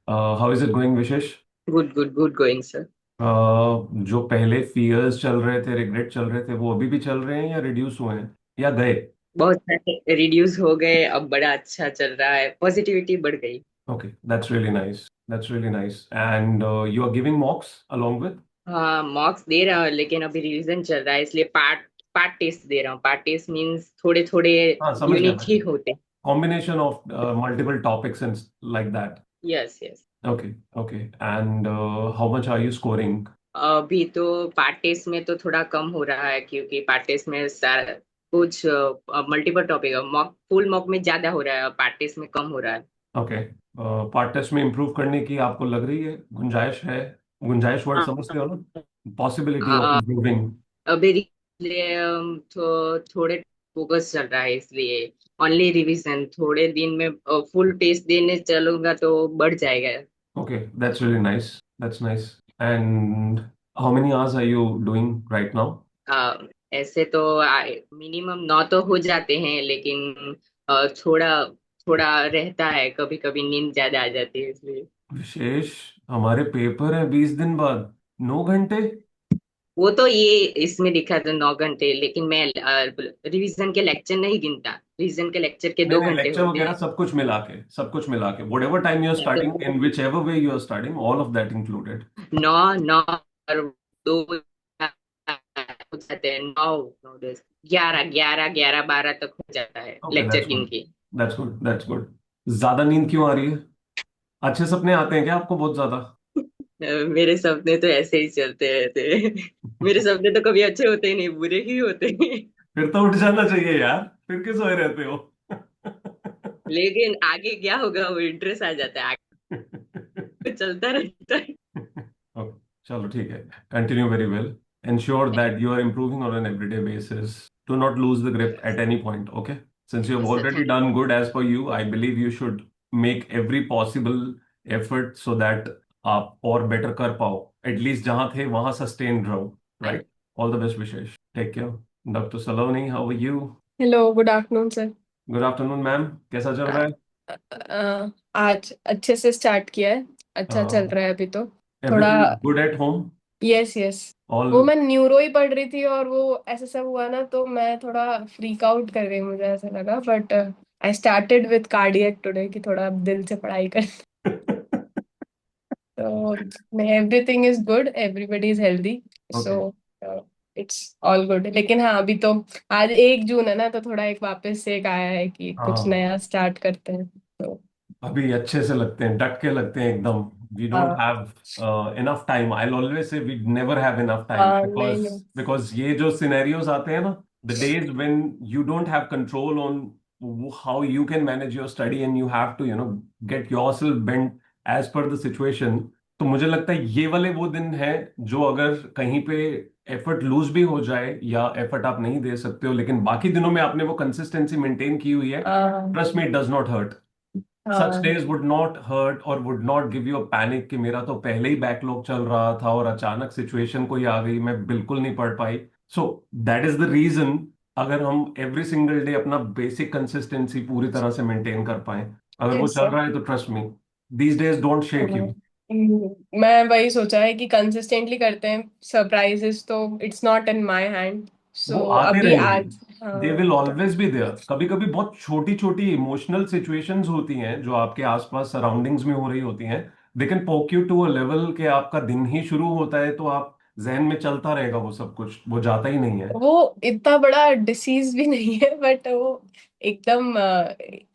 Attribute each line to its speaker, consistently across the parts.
Speaker 1: How is it going Vishesh?
Speaker 2: Good going, sir.
Speaker 1: जो पहले fears चल रहे थे, रिग्रेट चल रहे थे, वो अभी भी चल रहे हैं या रिड्यूस हुए हैं या गए?
Speaker 2: बहुत सारे रिड्यूस हो गए, अब बड़ा अच्छा चल रहा है, पॉजिटिविटी बढ़ गई।
Speaker 1: Okay, that's really nice. That's really nice. And you are giving mocks along with?
Speaker 2: हाँ, मॉक्स दे रहा हूँ, लेकिन अभी रिवीजन चल रहा है, इसलिए पार्ट पार्ट टेस्ट दे रहा हूँ। पार्ट टेस्ट मीन्स थोड़े थोड़े
Speaker 1: हाँ, समझ गया
Speaker 2: यूनिक
Speaker 1: मैं।
Speaker 2: ही होते।
Speaker 1: Combination of multiple topics and like that.
Speaker 2: Yes yes.
Speaker 1: Okay. Okay. And how much are you scoring?
Speaker 2: अभी तो पार्ट टेस्ट में तो थोड़ा कम हो रहा है, क्योंकि पार्ट टेस्ट में सारा कुछ मल्टीपल टॉपिक है। मॉक फुल मॉक में ज्यादा हो रहा है, पार्ट टेस्ट में कम हो रहा है।
Speaker 1: ओके। पार्ट टेस्ट में इम्प्रूव करने की आपको लग रही है गुंजाइश है? गुंजाइश वर्ड समझते हो ना? पॉसिबिलिटी ऑफ
Speaker 2: हाँ,
Speaker 1: इम्प्रूविंग।
Speaker 2: अभी इसलिए थोड़े फोकस चल रहा है, इसलिए ओनली रिवीजन। थोड़े दिन में फुल टेस्ट देने चलूंगा तो बढ़ जाएगा।
Speaker 1: Okay, that's really nice. That's nice. And how many hours are you doing right now?
Speaker 2: ऐसे तो मिनिमम 9 तो हो जाते हैं, लेकिन थोड़ा थोड़ा रहता है, कभी कभी नींद ज्यादा आ जाती है इसलिए।
Speaker 1: विशेष, हमारे पेपर है 20 दिन बाद। 9 घंटे?
Speaker 2: वो तो ये इसमें लिखा था 9 घंटे, लेकिन मैं रिवीजन के लेक्चर नहीं गिनता। रिवीजन के लेक्चर के
Speaker 1: नहीं
Speaker 2: दो
Speaker 1: नहीं,
Speaker 2: घंटे
Speaker 1: लेक्चर
Speaker 2: होते
Speaker 1: वगैरह
Speaker 2: हैं।
Speaker 1: सब कुछ मिला के whatever time you are studying,
Speaker 2: तो
Speaker 1: in whichever way you are studying, all of that included.
Speaker 2: 9 9 और 2 हो जाते हैं। 9 9 10 11 11 11 12 तक हो जाता है
Speaker 1: Okay,
Speaker 2: लेक्चर
Speaker 1: that's
Speaker 2: गिन
Speaker 1: good.
Speaker 2: के।
Speaker 1: That's good. That's good. ज्यादा नींद क्यों आ रही है? अच्छे सपने आते हैं क्या आपको बहुत ज्यादा?
Speaker 2: मेरे सपने तो ऐसे ही चलते रहते हैं। मेरे सपने तो कभी अच्छे होते ही नहीं, बुरे ही होते हैं।
Speaker 1: फिर तो उठ जाना चाहिए यार। फिर क्यों सोए रहते हो?
Speaker 2: लेकिन आगे क्या होगा वो इंटरेस्ट आ जाता है, आगे चलता रहता है।
Speaker 1: Okay, चलो ठीक है। Continue very well. Ensure that you are improving on an everyday basis. Do not lose the grip at any point. Okay. Since you have
Speaker 2: yes sir,
Speaker 1: already
Speaker 2: thank
Speaker 1: done good as per you, I believe you should make every possible effort so that आप और better कर पाओ। At least जहाँ थे वहाँ sustained रहो।
Speaker 2: You.
Speaker 1: Right. All the best, Vishesh. Take care. Dr. Saloni, how are you?
Speaker 3: Hello, good afternoon sir.
Speaker 1: Good afternoon, ma'am. कैसा चल रहा है?
Speaker 3: आज अच्छे से स्टार्ट किया है। अच्छा चल
Speaker 1: Uh,
Speaker 3: रहा है अभी तो। थोड़ा।
Speaker 1: everything is good at home?
Speaker 3: Yes yes. वो
Speaker 1: All
Speaker 3: मैं न्यूरो ही पढ़ रही थी और वो ऐसा सब हुआ ना, तो मैं थोड़ा फ्रीक आउट कर गई, मुझे ऐसा लगा। But I started with cardiac today कि थोड़ा अब दिल से पढ़ाई कर। तो everything is good, everybody is healthy. So
Speaker 1: Okay.
Speaker 3: It's all good. लेकिन हाँ, अभी तो आज 1 जून है ना, तो थोड़ा एक वापस से एक आया है कि कुछ
Speaker 1: हाँ,
Speaker 3: नया स्टार्ट करते हैं तो।
Speaker 1: अभी अच्छे से लगते हैं, डट के लगते हैं एकदम। वी डोंट
Speaker 3: हाँ
Speaker 1: have enough time. I always say we never have enough time,
Speaker 3: हाँ, नहीं
Speaker 1: बिकॉज
Speaker 3: नहीं।
Speaker 1: बिकॉज ये जो सिनेरियोज आते हैं ना, the days when you don't have control on how you can manage your study and you have to get yourself bent as per the situation. तो मुझे लगता है ये वाले वो दिन हैं जो अगर कहीं पे एफर्ट लूज भी हो जाए या एफर्ट आप नहीं दे सकते हो, लेकिन बाकी दिनों में आपने वो कंसिस्टेंसी मेंटेन की हुई है,
Speaker 3: हाँ
Speaker 1: trust me, it does not hurt. सच
Speaker 3: हाँ
Speaker 1: डेज वुड नॉट हर्ट और would not give you a panic कि मेरा तो पहले ही बैकलॉग चल रहा था और अचानक सिचुएशन कोई आ गई, मैं बिल्कुल नहीं पढ़ पाई। So that is the reason. अगर हम एवरी सिंगल डे अपना बेसिक कंसिस्टेंसी पूरी तरह से मेंटेन कर पाए, अगर वो
Speaker 3: यस
Speaker 1: चल
Speaker 3: सर।
Speaker 1: रहा है, तो trust me, these days don't shake you.
Speaker 3: मैं वही सोचा है कि कंसिस्टेंटली करते हैं। सरप्राइजेस तो it's not in my hand.
Speaker 1: वो
Speaker 3: सो
Speaker 1: आते
Speaker 3: अभी
Speaker 1: रहेंगे।
Speaker 3: आज।
Speaker 1: दे
Speaker 3: हाँ
Speaker 1: विल ऑलवेज बी देयर। कभी कभी बहुत छोटी छोटी इमोशनल सिचुएशंस होती हैं जो आपके आसपास सराउंडिंग्स में हो रही होती हैं। दे कैन पोक यू टू अ लेवल के आपका दिन ही शुरू होता है तो आप जहन में चलता रहेगा, वो सब कुछ वो जाता ही नहीं है।
Speaker 3: वो इतना बड़ा डिसीज भी नहीं है, बट वो एकदम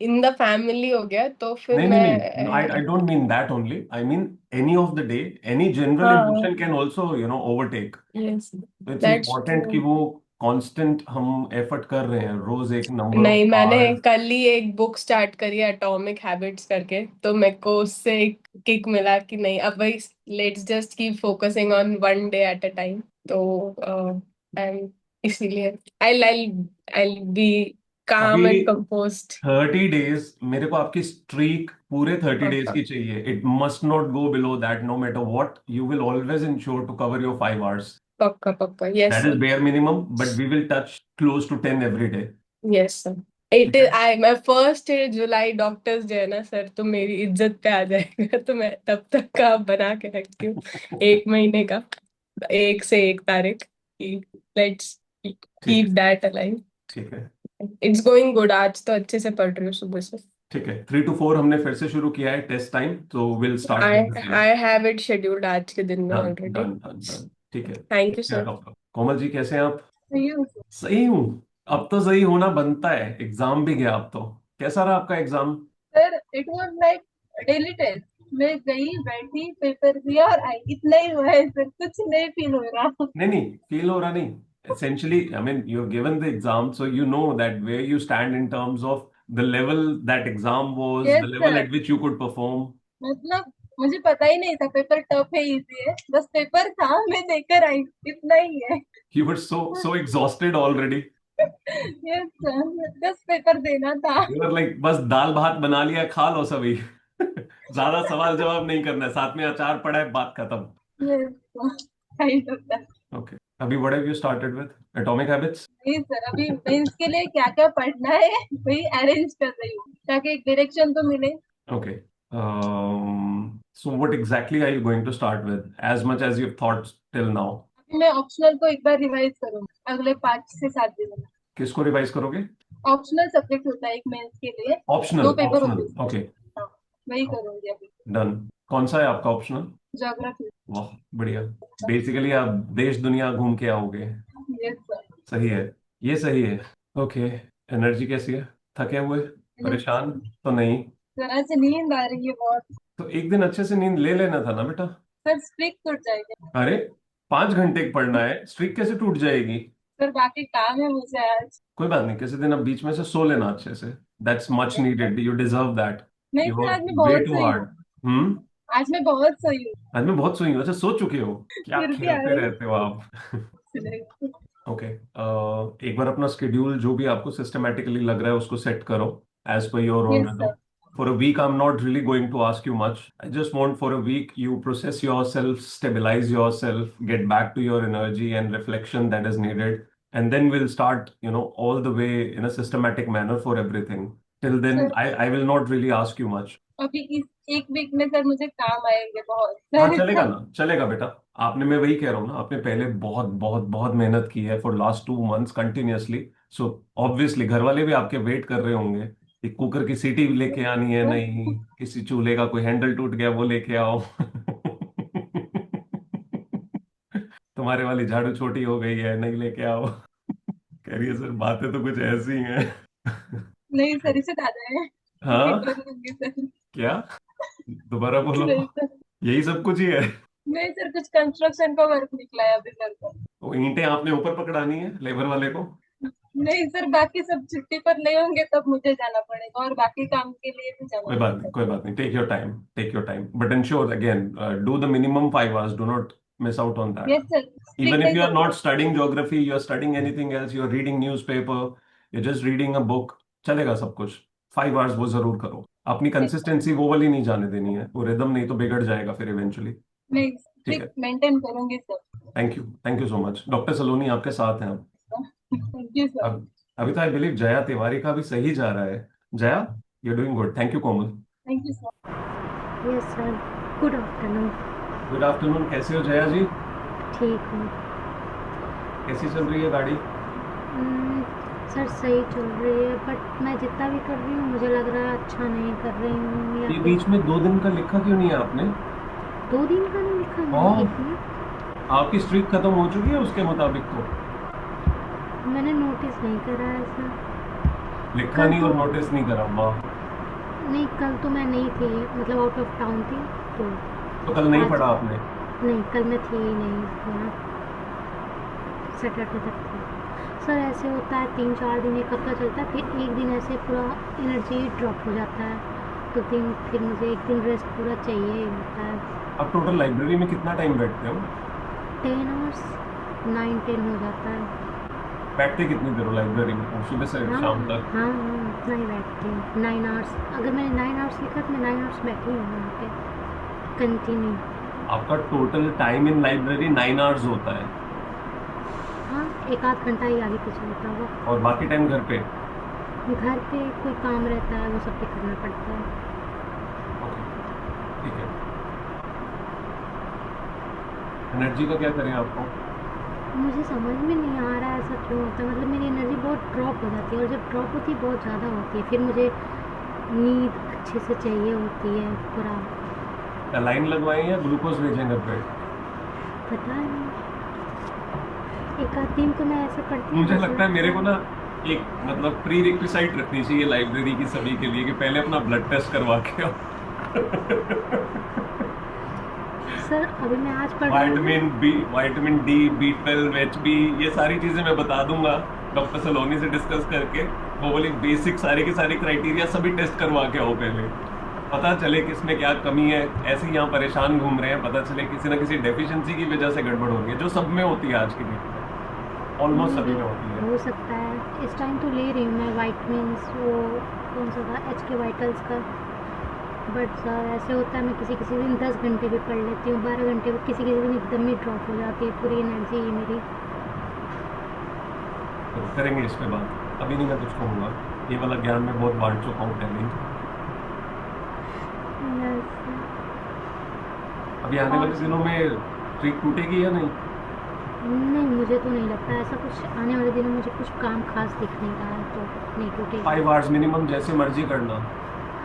Speaker 3: इन द फैमिली हो गया, तो फिर
Speaker 1: नहीं नहीं नहीं, आई
Speaker 3: मैं।
Speaker 1: Don't mean that only, I mean any of the day, any general
Speaker 3: हाँ।
Speaker 1: Emotion can also overtake.
Speaker 3: Yes.
Speaker 1: तो इट्स
Speaker 3: दैट्स
Speaker 1: इम्पोर्टेंट कि
Speaker 3: ट्रू।
Speaker 1: वो कांस्टेंट हम एफर्ट कर रहे हैं, रोज एक नंबर ऑफ
Speaker 3: नहीं, मैंने
Speaker 1: आवर्स।
Speaker 3: कल ही एक बुक स्टार्ट करी है, एटॉमिक हैबिट्स करके, तो मेरे को उससे एक किक मिला कि नहीं, अब भाई let's just keep focusing on one day at a time. तो एंड इसीलिए आई आई आई बी काम
Speaker 1: अभी
Speaker 3: एंड कंपोस्ट।
Speaker 1: 30 डेज, मेरे को आपकी स्ट्रीक पूरे 30 डेज
Speaker 3: पक्का
Speaker 1: की चाहिए। It must not go below that, no matter what, you will always ensure to cover your 5 hours.
Speaker 3: पक्का पक्का, yes
Speaker 1: that is
Speaker 3: sir.
Speaker 1: Bare minimum, but we will touch close to 10 every day.
Speaker 3: Yes sir. It is I मैं first जुलाई doctors day है ना sir, तो मेरी इज्जत पे आ जाएगा, तो मैं तब तक का बना के रखती हूँ, 1 महीने का, 1 से 1 तारीख की, लेट्स
Speaker 1: ठीक
Speaker 3: कीप
Speaker 1: है,
Speaker 3: दैट अलाइव।
Speaker 1: ठीक है,
Speaker 3: इट्स गोइंग गुड, आज तो अच्छे से पढ़ रही हूँ सुबह से।
Speaker 1: ठीक है। 3 to 4 हमने फिर से शुरू किया है टेस्ट टाइम, तो will start
Speaker 3: I
Speaker 1: with the same.
Speaker 3: I have it scheduled आज के दिन में
Speaker 1: done
Speaker 3: already.
Speaker 1: Done done done, ठीक है।
Speaker 3: थैंक यू
Speaker 1: क्या
Speaker 3: सर।
Speaker 1: डॉक्टर कोमल जी, कैसे हैं आप?
Speaker 4: सही हूँ सर।
Speaker 1: सही हूँ। अब तो सही होना बनता है, एग्जाम भी गया अब तो। कैसा रहा आपका exam?
Speaker 4: Sir it was like daily test. मैं गई बैठी पेपर दिया और आई, इतना ही हुआ है सर, कुछ नहीं फील हो रहा।
Speaker 1: नहीं नहीं, फील हो रहा नहीं। Essentially, I mean, you've given the exam, so you know that where you stand in terms of the level that exam was,
Speaker 4: yes
Speaker 1: the level
Speaker 4: sir,
Speaker 1: at which you could perform.
Speaker 4: मतलब मुझे पता ही नहीं था paper tough है easy है, बस paper था, मैं देकर आई, इतना ही है।
Speaker 1: You were so exhausted already.
Speaker 4: Yes sir, बस पेपर देना था।
Speaker 1: You were like, बस दाल भात बना लिया, खा लो सभी। ज्यादा सवाल जवाब नहीं करना है, साथ में अचार पड़ा है, बात खत्म।
Speaker 4: Yes sir, kind of that.
Speaker 1: Okay. अभी what have you started with? Atomic Habits?
Speaker 4: नहीं सर, अभी मेंस के लिए क्या क्या पढ़ना है वही अरेंज कर रही हूँ, ताकि एक डायरेक्शन तो मिले।
Speaker 1: Okay. So what exactly are you going to start with? As much as you've thought till now.
Speaker 4: अभी मैं ऑप्शनल को एक बार रिवाइज करूंगी अगले 5 से 7 दिनों में।
Speaker 1: किसको रिवाइज करोगे?
Speaker 4: ऑप्शनल सब्जेक्ट होता है एक मेंस के लिए,
Speaker 1: ऑप्शनल,
Speaker 4: 2 पेपर होते
Speaker 1: ऑप्शनल,
Speaker 4: हैं।
Speaker 1: ओके।
Speaker 4: हाँ, वही करूंगी अभी।
Speaker 1: डन। कौन सा है आपका ऑप्शनल?
Speaker 4: ज्योग्राफी।
Speaker 1: वाह, बढ़िया। बेसिकली आप देश दुनिया घूम के आओगे।
Speaker 4: Yes sir.
Speaker 1: सही है, ये सही है। ओके। एनर्जी कैसी है? थके हुए? परेशान तो नहीं?
Speaker 4: जरा से नींद आ रही है बहुत।
Speaker 1: तो एक दिन अच्छे से नींद ले लेना था ना बेटा।
Speaker 4: सर स्ट्रिक टूट जाएगी।
Speaker 1: अरे, 5 घंटे पढ़ना है, स्ट्रीक कैसे टूट जाएगी?
Speaker 4: सर बाकी काम है मुझे आज।
Speaker 1: कोई बात नहीं, किसी दिन अब बीच में से सो लेना अच्छे से। That's much
Speaker 4: Yes, sir.
Speaker 1: Needed, you deserve that.
Speaker 4: नहीं
Speaker 1: यू
Speaker 4: सर, आज
Speaker 1: वर्क
Speaker 4: मैं
Speaker 1: वे
Speaker 4: बहुत
Speaker 1: टू
Speaker 4: सोई
Speaker 1: हार्ड।
Speaker 4: हूँ।
Speaker 1: हम्म।
Speaker 4: आज मैं बहुत सोई हूँ।
Speaker 1: आज मैं बहुत सोई हूँ? अच्छा, सो चुके हो? क्या
Speaker 4: फिर भी आ
Speaker 1: खेलते
Speaker 4: रही
Speaker 1: रहते हो आप?
Speaker 4: है।
Speaker 1: ओके। एक बार अपना स्केड्यूल जो भी आपको सिस्टमेटिकली लग रहा है उसको सेट करो, as per your own
Speaker 4: yes
Speaker 1: rhythm.
Speaker 4: Sir.
Speaker 1: For a week, I'm not really going to ask you much. I just want for a week you process yourself, stabilize yourself, get back to your energy and reflection that is needed. And then we'll start, all the way in a systematic manner for everything. Till then,
Speaker 4: sir
Speaker 1: I will not really ask you much.
Speaker 4: अभी इस एक week में sir मुझे काम आएंगे बहुत
Speaker 1: हाँ,
Speaker 4: सारे
Speaker 1: चलेगा
Speaker 4: सर।
Speaker 1: ना, चलेगा बेटा। आपने, मैं वही कह रहा हूँ ना, आपने पहले बहुत बहुत बहुत मेहनत की है for last 2 months continuously. So obviously घर वाले भी आपके वेट कर रहे होंगे कि कुकर की सीटी लेके आनी है, नहीं किसी चूल्हे का कोई हैंडल टूट गया वो लेके आओ। तुम्हारे वाली झाड़ू छोटी हो गई है, नहीं लेके आओ। कह रही है सर, बातें तो कुछ ऐसी हैं।
Speaker 4: नहीं सर, इसे दादा है, मैं
Speaker 1: हाँ,
Speaker 4: करूंगी सर।
Speaker 1: क्या? दोबारा बोलो।
Speaker 4: नहीं सर।
Speaker 1: यही सब कुछ ही है?
Speaker 4: नहीं सर, कुछ कंस्ट्रक्शन का वर्क निकला है अभी सर को।
Speaker 1: वो ईंटें आपने ऊपर पकड़ानी है लेबर वाले को?
Speaker 4: नहीं सर, बाकी सब छुट्टी पर नहीं होंगे तब मुझे जाना पड़ेगा, और बाकी काम के लिए भी जाना
Speaker 1: कोई बात नहीं,
Speaker 4: पड़ेगा।
Speaker 1: कोई बात नहीं, take your time, take your time, but ensure again, do the minimum 5 hours, do not miss out on that.
Speaker 4: Yes sir, streak
Speaker 1: Even if
Speaker 4: नहीं
Speaker 1: you are
Speaker 4: करूंगा।
Speaker 1: not studying geography, you are studying anything else, you are reading newspaper, you're just reading a book, चलेगा सब कुछ। 5 hours वो जरूर करो। अपनी consistency वो वाली नहीं जाने देनी है, वो रिदम नहीं तो बिगड़ जाएगा फिर इवेंचुअली।
Speaker 4: नहीं,
Speaker 1: ठीक
Speaker 4: स्ट्रिक
Speaker 1: है।
Speaker 4: मेंटेन करूंगी sir.
Speaker 1: Thank you so much. Doctor Saloni आपके साथ हैं अब।
Speaker 4: Thank you sir.
Speaker 1: अब अभी तो आई बिलीव जया तिवारी का भी सही जा रहा है। Jaya, you doing good, thank you Komal.
Speaker 4: Thank you sir.
Speaker 5: Yes sir, good afternoon.
Speaker 1: Good afternoon, कैसे हो जया जी?
Speaker 5: ठीक हूँ।
Speaker 1: कैसी चल रही है गाड़ी?
Speaker 5: सर सही चल रही है, बट मैं जितना भी कर रही हूँ मुझे लग रहा है अच्छा नहीं कर रही हूँ, या
Speaker 1: ये
Speaker 5: फिर
Speaker 1: बीच में 2 दिन का लिखा क्यों नहीं है आपने?
Speaker 5: 2 दिन का नहीं लिखा
Speaker 1: हाँ।
Speaker 5: मैंने, एक मिनट,
Speaker 1: आपकी स्ट्रीक खत्म हो चुकी है उसके मुताबिक तो।
Speaker 5: मैंने नोटिस नहीं करा है सर।
Speaker 1: लिखा
Speaker 5: कल
Speaker 1: नहीं और
Speaker 5: तो
Speaker 1: नोटिस नहीं करा, वाह।
Speaker 5: नहीं, कल तो मैं नहीं थी, मतलब आउट ऑफ टाउन थी, तो
Speaker 1: तो कल नहीं
Speaker 5: आज
Speaker 1: पढ़ा आपने?
Speaker 5: नहीं, कल मैं थी ही नहीं यहाँ, सैटरडे तक थी। सर ऐसे होता है 3-4 दिन एक हफ्ता चलता है, फिर एक दिन ऐसे पूरा एनर्जी ड्रॉप हो जाता है, तो फिर मुझे एक दिन रेस्ट पूरा चाहिए ही होता है।
Speaker 1: आप टोटल लाइब्रेरी में कितना टाइम बैठते हो?
Speaker 5: 10 आवर्स, 9-10 हो जाता है।
Speaker 1: बैठते कितनी देर हो लाइब्रेरी में, सुबह से
Speaker 5: हाँ
Speaker 1: शाम तक?
Speaker 5: हाँ हाँ, उतना ही बैठती हूँ, 9 आवर्स। अगर मैंने 9 आवर्स लिखा तो मैं 9 आवर्स बैठी हूँ वहाँ पे कंटिन्यू।
Speaker 1: आपका total time in library 9 hours होता है?
Speaker 5: हाँ, 1 आध घंटा ही आगे पीछे होता होगा।
Speaker 1: और बाकी टाइम घर पे?
Speaker 5: घर पे कोई काम रहता है वो सब भी करना पड़ता है।
Speaker 1: ओके, ठीक है। एनर्जी का क्या करें आपको?
Speaker 5: मुझे समझ में नहीं आ रहा है ऐसा क्यों होता है, मतलब मेरी एनर्जी बहुत ड्रॉप हो जाती है और जब ड्रॉप होती है बहुत ज़्यादा होती है, फिर मुझे नींद अच्छे से चाहिए होती है पूरा।
Speaker 1: लाइन लगवाएं या ग्लूकोज भेजें घर पे?
Speaker 5: पता नहीं, एक आध दिन तो मैं ऐसा करती हूँ
Speaker 1: मुझे
Speaker 5: जैसे
Speaker 1: लगता है मेरे को ना एक मतलब प्री रिक्विसाइट रखनी चाहिए लाइब्रेरी की सभी के लिए कि पहले अपना ब्लड टेस्ट करवा के आओ।
Speaker 5: सर अभी मैं आज पढ़ रही हूँ ना।
Speaker 1: विटामिन डी, B12, HB, ये सारी चीजें मैं बता दूंगा डॉक्टर सलोनी से डिस्कस करके। वो बोली बेसिक सारे के सारे क्राइटेरिया सभी टेस्ट करवा के आओ पहले, पता चले किसमें क्या कमी है। ऐसे ही यहाँ परेशान घूम रहे हैं, पता चले किसी ना किसी डेफिशिएंसी की वजह से गड़बड़ हो रही है, जो सब में होती है आज की डेट में, ऑलमोस्ट सभी में होती है।
Speaker 5: हो सकता है, इस टाइम तो ले रही हूँ मैं वाइटमिन्स, वो कौन सा था, HK वाइटल्स का। बट सर ऐसे होता है मैं किसी किसी दिन 10 घंटे भी पढ़ लेती हूँ, 12 घंटे भी, किसी किसी दिन एकदम ही ड्रॉप हो जाती है पूरी एनर्जी मेरी।
Speaker 1: तो करेंगे इस पे बात, अभी नहीं मैं कुछ कहूंगा, ये वाला ज्ञान मैं बहुत बांट चुका हूँ पहले ही।
Speaker 5: Yes,
Speaker 1: अभी आने वाले दिनों में ट्रिक टूटेगी या नहीं?
Speaker 5: नहीं मुझे तो नहीं लगता ऐसा कुछ, आने वाले दिनों में मुझे कुछ काम खास दिख नहीं रहा है तो नहीं टूटेगा।
Speaker 1: 5 आवर्स मिनिमम, जैसे मर्जी करना।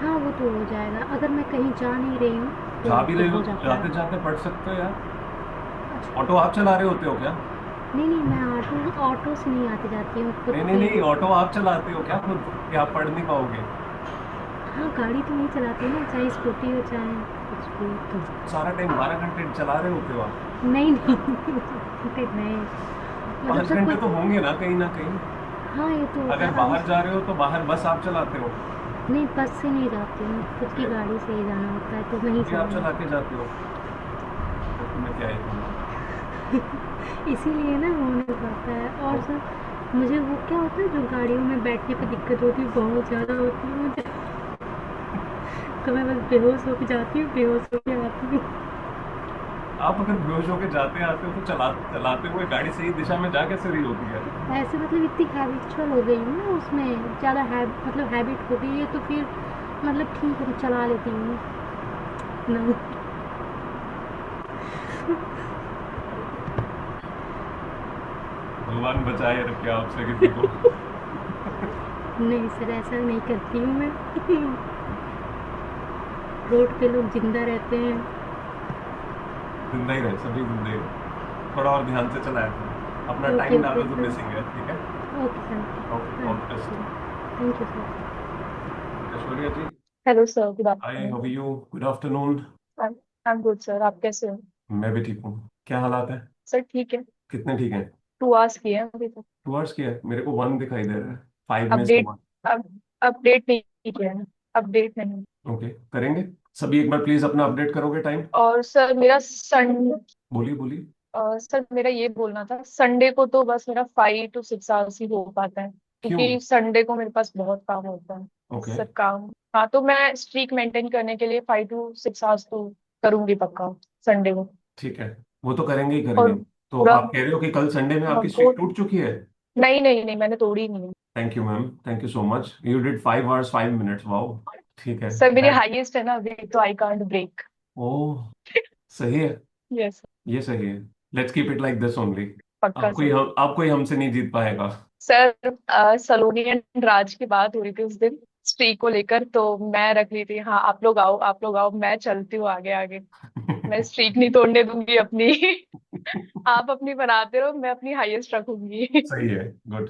Speaker 5: हाँ वो तो हो जाएगा, अगर मैं कहीं जा नहीं रही हूँ तो
Speaker 1: जा भी रहे
Speaker 5: फिर
Speaker 1: हो
Speaker 5: हो जाता
Speaker 1: जाते
Speaker 5: है।
Speaker 1: जाते पढ़ सकते हो यार।
Speaker 5: अच्छा,
Speaker 1: ऑटो आप चला रहे होते हो क्या?
Speaker 5: नहीं नहीं मैं ऑटो से नहीं आती जाती हूँ खुद
Speaker 1: नहीं नहीं
Speaker 5: से।
Speaker 1: नहीं, ऑटो आप चलाते हो क्या खुद, कि आप पढ़ नहीं पाओगे?
Speaker 5: हाँ गाड़ी तो नहीं चलाती ना, चाहे स्कूटी हो चाहे कुछ भी तो।
Speaker 1: सारा टाइम 12 घंटे चला रहे होते हो आप?
Speaker 5: नहीं नहीं नहीं, मतलब
Speaker 1: 5
Speaker 5: सब
Speaker 1: घंटे
Speaker 5: कोई।
Speaker 1: तो होंगे ना कहीं ना कहीं।
Speaker 5: हाँ ये तो होता
Speaker 1: अगर
Speaker 5: है,
Speaker 1: बाहर जा रहे हो तो बाहर बस आप चलाते हो?
Speaker 5: नहीं बस से नहीं जाती हूँ, खुद की गाड़ी से ही जाना होता है तो नहीं
Speaker 1: ये आप चला
Speaker 5: चलाऊँ।
Speaker 1: के जाते हो? तो फिर मैं क्या ही कहूँगा।
Speaker 5: इसीलिए ना वो नहीं पाता है। और सर मुझे वो क्या होता है जो गाड़ियों में बैठने पे दिक्कत होती है बहुत ज़्यादा होती है मुझे, तो मैं बस बेहोश होके जाती हूँ, बेहोश होके आती हूँ।
Speaker 1: आप अगर बेहोश होके जाते आते हो तो चलाते हुए गाड़ी सही दिशा में जा कैसे रही होती है?
Speaker 5: ऐसे मतलब इतनी हैबिचुअल हो गई हूँ ना उसमें, ज़्यादा मतलब हैबिट हो गई है तो फिर मतलब ठीक है चला लेती हूँ ना।
Speaker 1: भगवान बचाए रखे आपसे किसी को।
Speaker 5: नहीं सर ऐसा नहीं करती हूँ मैं। रोड पे लोग जिंदा रहते हैं।
Speaker 1: जिंदा ही रहे, सभी जिंदा ही रहे। थोड़ा और ध्यान से चलाया करो, अपना
Speaker 5: ओके
Speaker 1: टाइम
Speaker 5: ओके
Speaker 1: डालो तो
Speaker 5: सर,
Speaker 1: मिसिंग है, ठीक है?
Speaker 5: ओके सर,
Speaker 1: ओके,
Speaker 5: हाँ
Speaker 1: all the best.
Speaker 5: Thank you sir.
Speaker 1: Aishwarya ji,
Speaker 6: hello sir, good
Speaker 1: hi,
Speaker 6: afternoon.
Speaker 1: How are you? Good afternoon.
Speaker 6: I am good sir, आप कैसे हो?
Speaker 1: मैं भी ठीक हूँ। क्या हालात है?
Speaker 6: सर ठीक है।
Speaker 1: कितने ठीक हैं?
Speaker 6: 2 आवर्स किए हैं अभी तक।
Speaker 1: 2 आवर्स किया है, मेरे को 1 दिखाई दे रहा है, 5 में से
Speaker 6: अपडेट
Speaker 1: 1।
Speaker 6: अब अपडेट नहीं किया है, अपडेट नहीं।
Speaker 1: ओके, करेंगे सभी, एक बार प्लीज अपना अपडेट करोगे टाइम?
Speaker 6: और सर मेरा
Speaker 1: बोलिए बोलिए।
Speaker 6: सर मेरा ये बोलना था, संडे को तो बस मेरा 5 to 6 आवर्स ही हो पाता है,
Speaker 1: क्यों?
Speaker 6: क्योंकि संडे को मेरे पास बहुत काम होता है।
Speaker 1: ओके,
Speaker 6: सर काम, हाँ तो मैं स्ट्रीक मेंटेन करने के लिए 5 to 6 आवर्स तो करूंगी पक्का संडे को।
Speaker 1: ठीक है, वो तो करेंगे ही
Speaker 6: और
Speaker 1: करेंगे। तो
Speaker 6: पूरा
Speaker 1: आप कह रहे हो कि कल संडे में आपकी स्ट्रिक
Speaker 6: वो,
Speaker 1: टूट चुकी है?
Speaker 6: नहीं नहीं नहीं, मैंने तोड़ी नहीं है।
Speaker 1: Thank you ma'am, thank you so much, you did 5 hours 5 minutes, wow. ठीक है,
Speaker 6: सर मेरी
Speaker 1: दैट,
Speaker 6: हाईएस्ट है ना अभी, तो आई कांट ब्रेक।
Speaker 1: ओह, सही है,
Speaker 6: यस,
Speaker 1: ये सही है। Let's keep it like this only.
Speaker 6: पक्का सर।
Speaker 1: आप कोई हमसे नहीं जीत पाएगा।
Speaker 6: सर सलोनी एंड राज की बात हो रही थी उस दिन स्ट्रीक को लेकर, तो मैं रख रही थी, हाँ आप लोग आओ आप लोग आओ, मैं चलती हूँ आगे आगे, मैं स्ट्रीक नहीं तोड़ने दूंगी अपनी। आप अपनी बनाते रहो, मैं अपनी हाईएस्ट रखूंगी।
Speaker 1: सही है, good.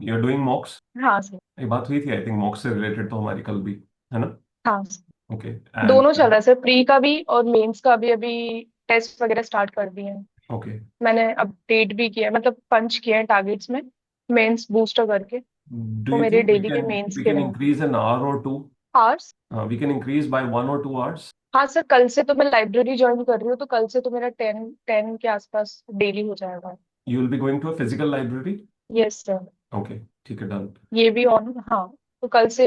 Speaker 1: You are doing mocks?
Speaker 6: हाँ सर।
Speaker 1: ये बात हुई थी आई थिंक, मॉक्स से रिलेटेड तो हमारी कल भी, है ना?
Speaker 6: हाँ सर।
Speaker 1: ओके,
Speaker 6: दोनों चल
Speaker 1: एंड
Speaker 6: रहा है सर, प्री का भी और मेंस का भी, अभी टेस्ट वगैरह स्टार्ट कर दिए हैं।
Speaker 1: ओके,
Speaker 6: मैंने अपडेट भी किया है, मतलब पंच किए हैं टारगेट्स में, मेंस बूस्टर करके।
Speaker 1: डू
Speaker 6: वो
Speaker 1: यू
Speaker 6: मेरे
Speaker 1: थिंक
Speaker 6: डेली के मेंस
Speaker 1: we
Speaker 6: के
Speaker 1: can
Speaker 6: रहेंगे।
Speaker 1: increase an hour or two?
Speaker 6: Hours,
Speaker 1: We can increase by 1 or 2 hours.
Speaker 6: हाँ सर, कल से तो मैं लाइब्रेरी ज्वाइन कर रही हूँ, तो कल से तो मेरा 10 के आसपास डेली हो जाएगा।
Speaker 1: You will be going to a physical library?
Speaker 6: Yes sir.
Speaker 1: Okay, ठीक है, डन।
Speaker 6: ये भी ऑन, हाँ, तो कल से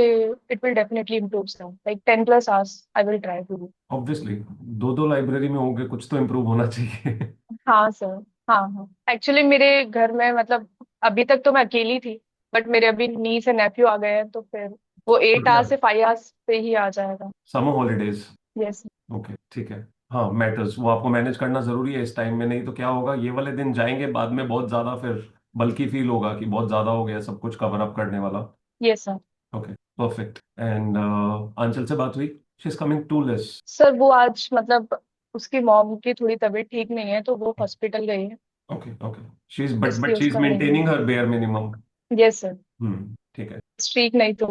Speaker 6: it will definitely improve sir, like 10 plus hours I will try to do.
Speaker 1: Obviously, दो दो लाइब्रेरी में होंगे, कुछ तो इम्प्रूव होना चाहिए।
Speaker 6: हाँ सर। हाँ हाँ, एक्चुअली मेरे घर में मतलब अभी तक तो मैं अकेली थी, बट मेरे अभी नीस एंड नेफ्यू आ गए हैं, तो फिर वो 8 आवर्स से 5 आवर्स पे ही आ जाएगा।
Speaker 1: Summer holidays.
Speaker 6: यस।
Speaker 1: ओके, ठीक है। हाँ, मैटर्स वो आपको मैनेज करना जरूरी है इस टाइम में, नहीं तो क्या होगा, ये वाले दिन जाएंगे बाद में बहुत ज्यादा फिर बल्कि फील होगा कि बहुत ज्यादा हो गया सब कुछ कवर अप करने वाला।
Speaker 6: Yes sir.
Speaker 1: Okay, perfect. And Anchal से बात हुई? She is coming to less.
Speaker 6: Sir वो आज मतलब उसकी मॉम की थोड़ी तबीयत ठीक नहीं है, तो वो हॉस्पिटल गई है,
Speaker 1: okay okay, she is but
Speaker 6: इसलिए
Speaker 1: शी इज
Speaker 6: उसका नहीं
Speaker 1: मेंटेनिंग
Speaker 6: है।
Speaker 1: Her bare minimum.
Speaker 6: Yes sir.
Speaker 1: ठीक है।
Speaker 6: स्ट्रीक नहीं तो।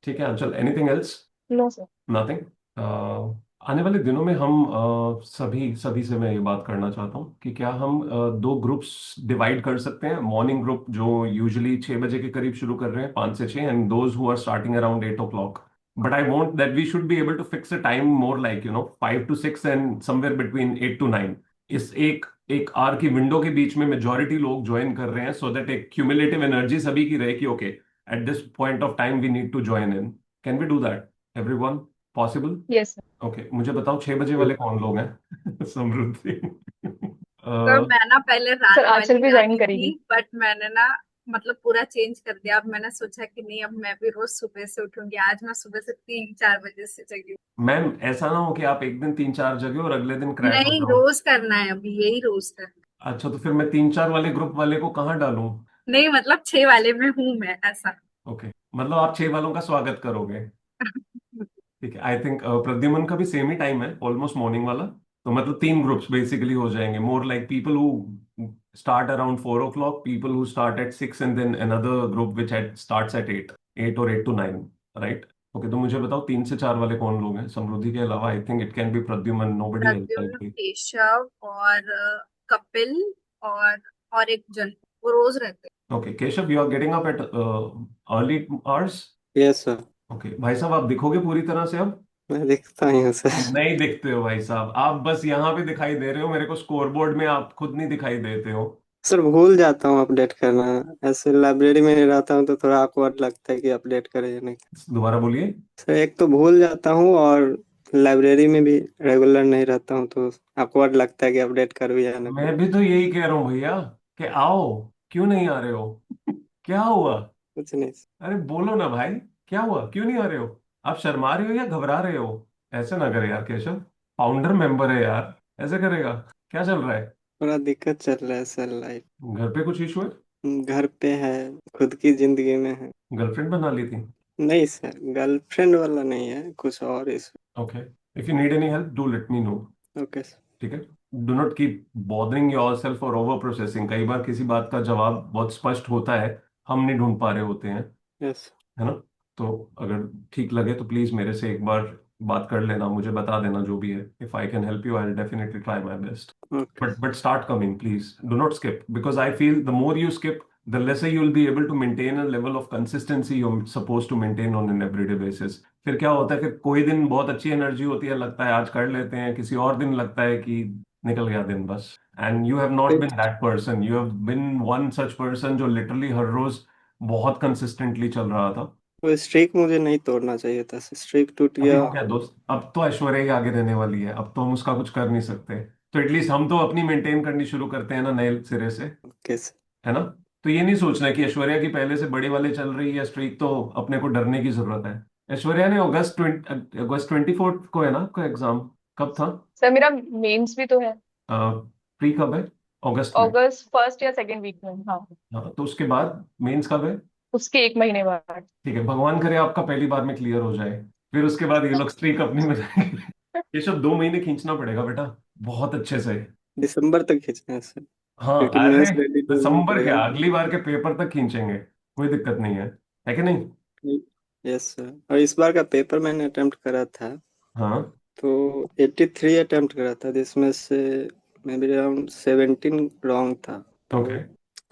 Speaker 1: ठीक है Anchal, anything else?
Speaker 6: No sir.
Speaker 1: Nothing. आने वाले दिनों में हम सभी सभी से मैं ये बात करना चाहता हूँ कि क्या हम दो ग्रुप्स डिवाइड कर सकते हैं। मॉर्निंग ग्रुप जो यूजुअली 6 बजे के करीब शुरू कर रहे हैं, 5 से 6, and those who are starting around 8 o'clock. But I want that we should be able to fix a time more like 5 to 6 and somewhere between 8 to 9. इस एक एक आर की विंडो के बीच में मेजॉरिटी लोग ज्वाइन कर रहे हैं, सो दैट एक क्यूमुलेटिव एनर्जी सभी की रहे कि okay, at this point of time we need to join in. Can we do that everyone? Possible?
Speaker 6: Yes sir.
Speaker 1: Okay, मुझे बताओ 6 बजे वाले कौन लोग हैं? समृद्धि।
Speaker 7: सर मैं ना पहले
Speaker 6: सर
Speaker 7: रात
Speaker 6: आंचल
Speaker 7: वाली
Speaker 6: भी ज्वाइन
Speaker 7: जाती
Speaker 6: करेगी।
Speaker 7: थी, बट मैंने ना मतलब पूरा चेंज कर दिया। अब मैंने सोचा कि नहीं, अब मैं भी रोज सुबह से उठूंगी। आज मैं सुबह से 3-4 बजे से जगी हूँ।
Speaker 1: मैम, ऐसा ना हो कि आप एक दिन 3-4 जगह और अगले दिन क्रैश हो
Speaker 7: नहीं,
Speaker 1: जाओ।
Speaker 7: रोज करना है, अभी यही रोज करना
Speaker 1: अच्छा, तो फिर मैं 3-4 वाले ग्रुप वाले को कहाँ डालूं?
Speaker 7: है। नहीं मतलब 6 वाले में हूँ मैं, ऐसा।
Speaker 1: ओके, मतलब आप 6 वालों का स्वागत करोगे? ठीक है। आई थिंक प्रद्युमन का भी सेम ही टाइम है, ऑलमोस्ट मॉर्निंग वाला। तो मतलब 3 ग्रुप्स बेसिकली हो जाएंगे, more like people who start around 4 o'clock, people who start at 6, and then another group which starts at 8, 8 और 8 to 9, राइट? ओके, तो मुझे बताओ 3 से 4 वाले कौन लोग हैं समृद्धि के अलावा? I think it can be Pradyuman, nobody else
Speaker 7: Pradyumn,
Speaker 1: likely.
Speaker 7: Keshav और कपिल और एक जन, वो रोज रहते हैं।
Speaker 1: Okay, Keshav, you are getting up at early hours?
Speaker 8: Yes sir.
Speaker 1: Okay भाई साहब, आप दिखोगे पूरी तरह से अब?
Speaker 8: मैं दिखता ही हूँ सर।
Speaker 1: नहीं दिखते हो भाई साहब, आप बस यहाँ पे दिखाई दे रहे हो, मेरे को स्कोरबोर्ड में आप खुद नहीं दिखाई देते हो।
Speaker 8: सर भूल जाता हूँ अपडेट करना। ऐसे लाइब्रेरी में नहीं रहता हूँ तो थोड़ा awkward लगता है कि अपडेट करें या नहीं।
Speaker 1: दोबारा बोलिए।
Speaker 8: सर एक तो भूल जाता हूँ, और लाइब्रेरी में भी रेगुलर नहीं रहता हूँ, तो awkward लगता है कि अपडेट करूँ या ना
Speaker 1: मैं
Speaker 8: करूँ।
Speaker 1: भी तो यही कह रहा हूँ भैया कि आओ, क्यों नहीं आ रहे हो? क्या हुआ?
Speaker 8: कुछ नहीं सर।
Speaker 1: अरे बोलो ना भाई, क्या हुआ, क्यों नहीं आ रहे हो? आप शर्मा रहे हो या घबरा रहे हो? ऐसे ना करे यार केशव, फाउंडर मेंबर है यार, ऐसे करेगा? क्या चल रहा है?
Speaker 8: थोड़ा दिक्कत चल रहा है सर लाइफ।
Speaker 1: घर पे कुछ इशू है?
Speaker 8: घर पे है, खुद की जिंदगी में है।
Speaker 1: गर्लफ्रेंड बना ली थी?
Speaker 8: नहीं सर, गर्लफ्रेंड वाला नहीं है, कुछ और issue.
Speaker 1: Okay, if you need any help do let me know.
Speaker 8: Okay sir.
Speaker 1: ठीक है। Do not keep bothering your self और ओवर प्रोसेसिंग। कई बार किसी बात का जवाब बहुत स्पष्ट होता है, हम नहीं ढूंढ पा रहे होते हैं,
Speaker 8: यस।
Speaker 1: है ना? तो अगर ठीक लगे तो प्लीज मेरे से एक बार बात कर लेना, मुझे बता देना जो भी है। If I can help you I will definitely try my best.
Speaker 8: Okay.
Speaker 1: But start coming, please. Do not skip, because I feel the more you skip, the lesser you will be able to maintain a level of consistency you're supposed to maintain on an everyday basis. फिर क्या होता है कि कोई दिन बहुत अच्छी energy होती है, लगता है आज कर लेते हैं, किसी और दिन लगता है कि निकल गया दिन बस। And you have not been that person, you have been one such person जो लिटरली हर रोज बहुत कंसिस्टेंटली चल रहा था।
Speaker 8: वो स्ट्रीक मुझे नहीं तोड़ना चाहिए था, स्ट्रीक टूट
Speaker 1: अभी
Speaker 8: गया।
Speaker 1: हो गया दोस्त, अब तो ऐश्वर्या ही आगे रहने वाली है, अब तो हम उसका कुछ कर नहीं सकते। तो एटलीस्ट हम तो अपनी मेंटेन करनी शुरू करते हैं ना नए सिरे से,
Speaker 8: ओके सर।
Speaker 1: है ना? तो ये नहीं सोचना कि ऐश्वर्या की पहले से बड़े वाले चल रही है स्ट्रीक, तो अपने को डरने की जरूरत है। ऐश्वर्या ने अगस्त 24 को है ना आपका एग्जाम? कब था?
Speaker 6: सर मेरा मेंस भी तो है,
Speaker 1: प्री कब है? अगस्त में?
Speaker 6: अगस्त फर्स्ट या सेकेंड वीक में। हाँ।
Speaker 1: हाँ, तो उसके बाद मेंस कब है?
Speaker 6: उसके 1 महीने बाद।
Speaker 1: ठीक है, भगवान करे आपका पहली बार में क्लियर हो जाए, फिर उसके बाद ये लोग स्ट्रीक अपनी में जाएंगे। ये सब 2 महीने खींचना पड़ेगा बेटा, बहुत अच्छे से।
Speaker 8: दिसंबर तक खींचना है सर,
Speaker 1: हाँ,
Speaker 8: क्योंकि
Speaker 1: अरे
Speaker 8: मेंस रेडी करना
Speaker 1: दिसंबर
Speaker 8: पड़ेगा
Speaker 1: क्या,
Speaker 8: ना।
Speaker 1: अगली बार के पेपर तक खींचेंगे, कोई दिक्कत नहीं है कि नहीं?
Speaker 8: Yes sir. और इस बार का पेपर मैंने अटेम्प्ट करा था,
Speaker 1: हाँ।
Speaker 8: तो 83 अटेम्प्ट करा था, जिसमें से मे बी अराउंड 17 रॉन्ग था। तो
Speaker 1: ओके,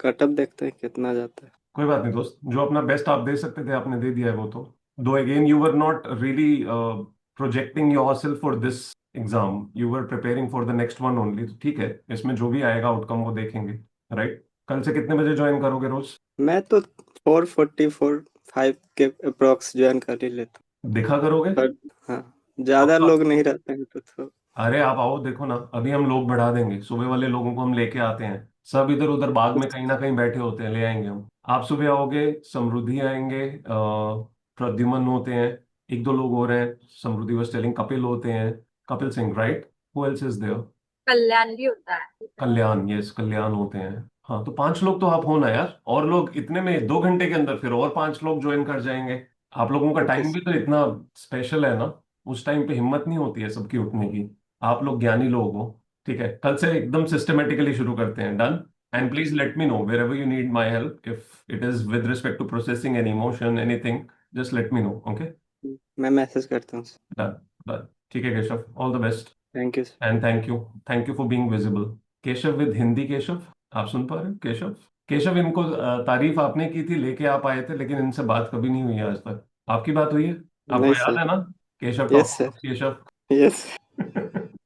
Speaker 8: कट ऑफ देखते हैं कितना जाता है।
Speaker 1: कोई बात नहीं दोस्त, जो अपना बेस्ट आप दे सकते थे आपने दे दिया है वो तो। दो again you were not really projecting yourself for this exam, you were preparing for the next one only, तो ठीक है, इसमें जो भी आएगा आउटकम वो देखेंगे, राइट? कल से कितने बजे ज्वाइन करोगे रोज?
Speaker 8: मैं तो 4:44-5 के अप्रोक्स ज्वाइन कर ही लेता
Speaker 1: दिखा करोगे?
Speaker 8: हूँ, पर हाँ, ज्यादा
Speaker 1: अब
Speaker 8: लोग नहीं रहते हैं तो
Speaker 1: अरे आप आओ, देखो ना, अभी हम लोग बढ़ा देंगे, सुबह वाले लोगों को हम लेके आते हैं, सब इधर उधर बाग में कहीं ना कहीं बैठे होते हैं, ले आएंगे हम। आप सुबह आओगे, समृद्धि आएंगे, प्रद्युमन होते हैं, एक दो लोग और हैं, समृद्धि वाज टेलिंग कपिल होते हैं, Kapil Singh, right? Who else is there?
Speaker 7: Kalyan भी होता है।
Speaker 1: कल्याण, यस, कल्याण होते हैं। हाँ, तो 5 लोग तो आप हो ना यार, और लोग इतने में 2 घंटे के अंदर फिर और 5 लोग ज्वाइन कर जाएंगे। आप लोगों का
Speaker 8: ओके
Speaker 1: टाइम भी तो इतना स्पेशल है ना, उस टाइम पे हिम्मत नहीं होती है सबकी उठने की। आप लोग ज्ञानी लोग हो। ठीक है, कल से एकदम सिस्टमेटिकली शुरू करते हैं, done? And please let me know wherever you need my help, if it is with respect to processing an emotion, anything, just let me know, okay?
Speaker 8: मैं मैसेज करता हूँ।
Speaker 1: Done, done. ठीक है Keshav, all the best.
Speaker 8: Thank you sir.
Speaker 1: And thank you for being visible. Keshav with Hindi Keshav, आप सुन पा रहे हो केशव? केशव, इनको तारीफ आपने की थी, लेके आप आए थे, लेकिन इनसे बात कभी नहीं हुई है आज तक। आपकी बात हुई है? आपको
Speaker 8: नहीं
Speaker 1: याद
Speaker 8: सर।
Speaker 1: है ना? Keshav
Speaker 8: yes
Speaker 1: top
Speaker 8: sir.
Speaker 1: Keshav.
Speaker 8: Yes.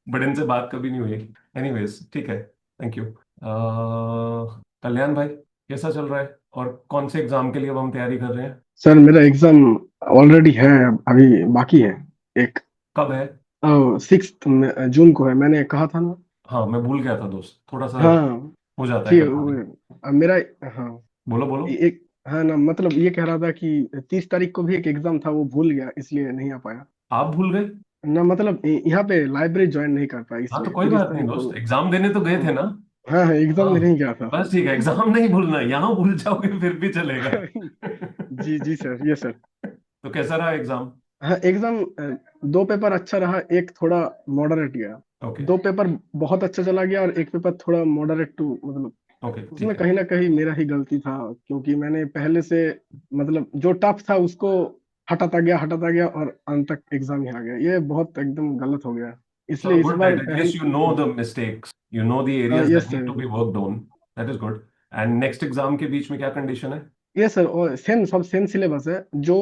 Speaker 1: But इनसे बात कभी नहीं हुई। एनीवेज, ठीक है, थैंक यू। कल्याण भाई, कैसा चल रहा है, और कौन से एग्जाम के लिए अब हम तैयारी कर रहे हैं?
Speaker 9: सर मेरा एग्जाम ऑलरेडी है, अभी बाकी है एक।
Speaker 1: कब है?
Speaker 9: 6 जून को है, मैंने कहा था ना।
Speaker 1: हाँ, मैं भूल गया था दोस्त, थोड़ा सा
Speaker 9: हाँ
Speaker 1: हो जाता है
Speaker 9: ठीक है
Speaker 1: कभी।
Speaker 9: मेरा। हाँ
Speaker 1: बोलो बोलो।
Speaker 9: एक। हाँ ना, मतलब ये कह रहा था कि 30 तारीख को भी एक एग्जाम था, वो भूल गया इसलिए नहीं आ पाया।
Speaker 1: आप भूल गए?
Speaker 9: ना मतलब यहाँ पे लाइब्रेरी ज्वाइन नहीं कर पाया,
Speaker 1: हाँ, तो
Speaker 9: इसलिए
Speaker 1: कोई बात नहीं
Speaker 9: 30 तारीख को।
Speaker 1: दोस्त, एग्जाम देने तो गए थे ना।
Speaker 9: हाँ हाँ, एग्जाम
Speaker 1: हाँ,
Speaker 9: में नहीं गया था।
Speaker 1: बस ठीक है, एग्जाम नहीं भूलना, यहाँ भूल जाओगे फिर भी चलेगा।
Speaker 9: जी जी सर, ये सर।
Speaker 1: तो कैसा रहा एग्जाम?
Speaker 9: हाँ एग्जाम 2 पेपर अच्छा रहा, एक थोड़ा मॉडरेट गया।
Speaker 1: ओके
Speaker 9: 2 पेपर बहुत अच्छा चला गया, और एक पेपर थोड़ा मॉडरेट टू, मतलब
Speaker 1: ओके, ठीक
Speaker 9: उसमें
Speaker 1: है।
Speaker 9: कहीं ना कहीं मेरा ही गलती था, क्योंकि मैंने पहले से मतलब जो टफ था उसको हटाता गया, और अंत तक एग्जाम ही आ गया। ये बहुत एकदम गलत हो गया,
Speaker 1: चलो,
Speaker 9: इसलिए इस
Speaker 1: गुड,
Speaker 9: बार
Speaker 1: that at least you know the mistakes, you know the areas that
Speaker 9: yes
Speaker 1: need to
Speaker 9: sir.
Speaker 1: Be worked on. That is good. And next exam के बीच में क्या कंडीशन है?
Speaker 9: ये सर, और सेम सब सेम सिलेबस है। जो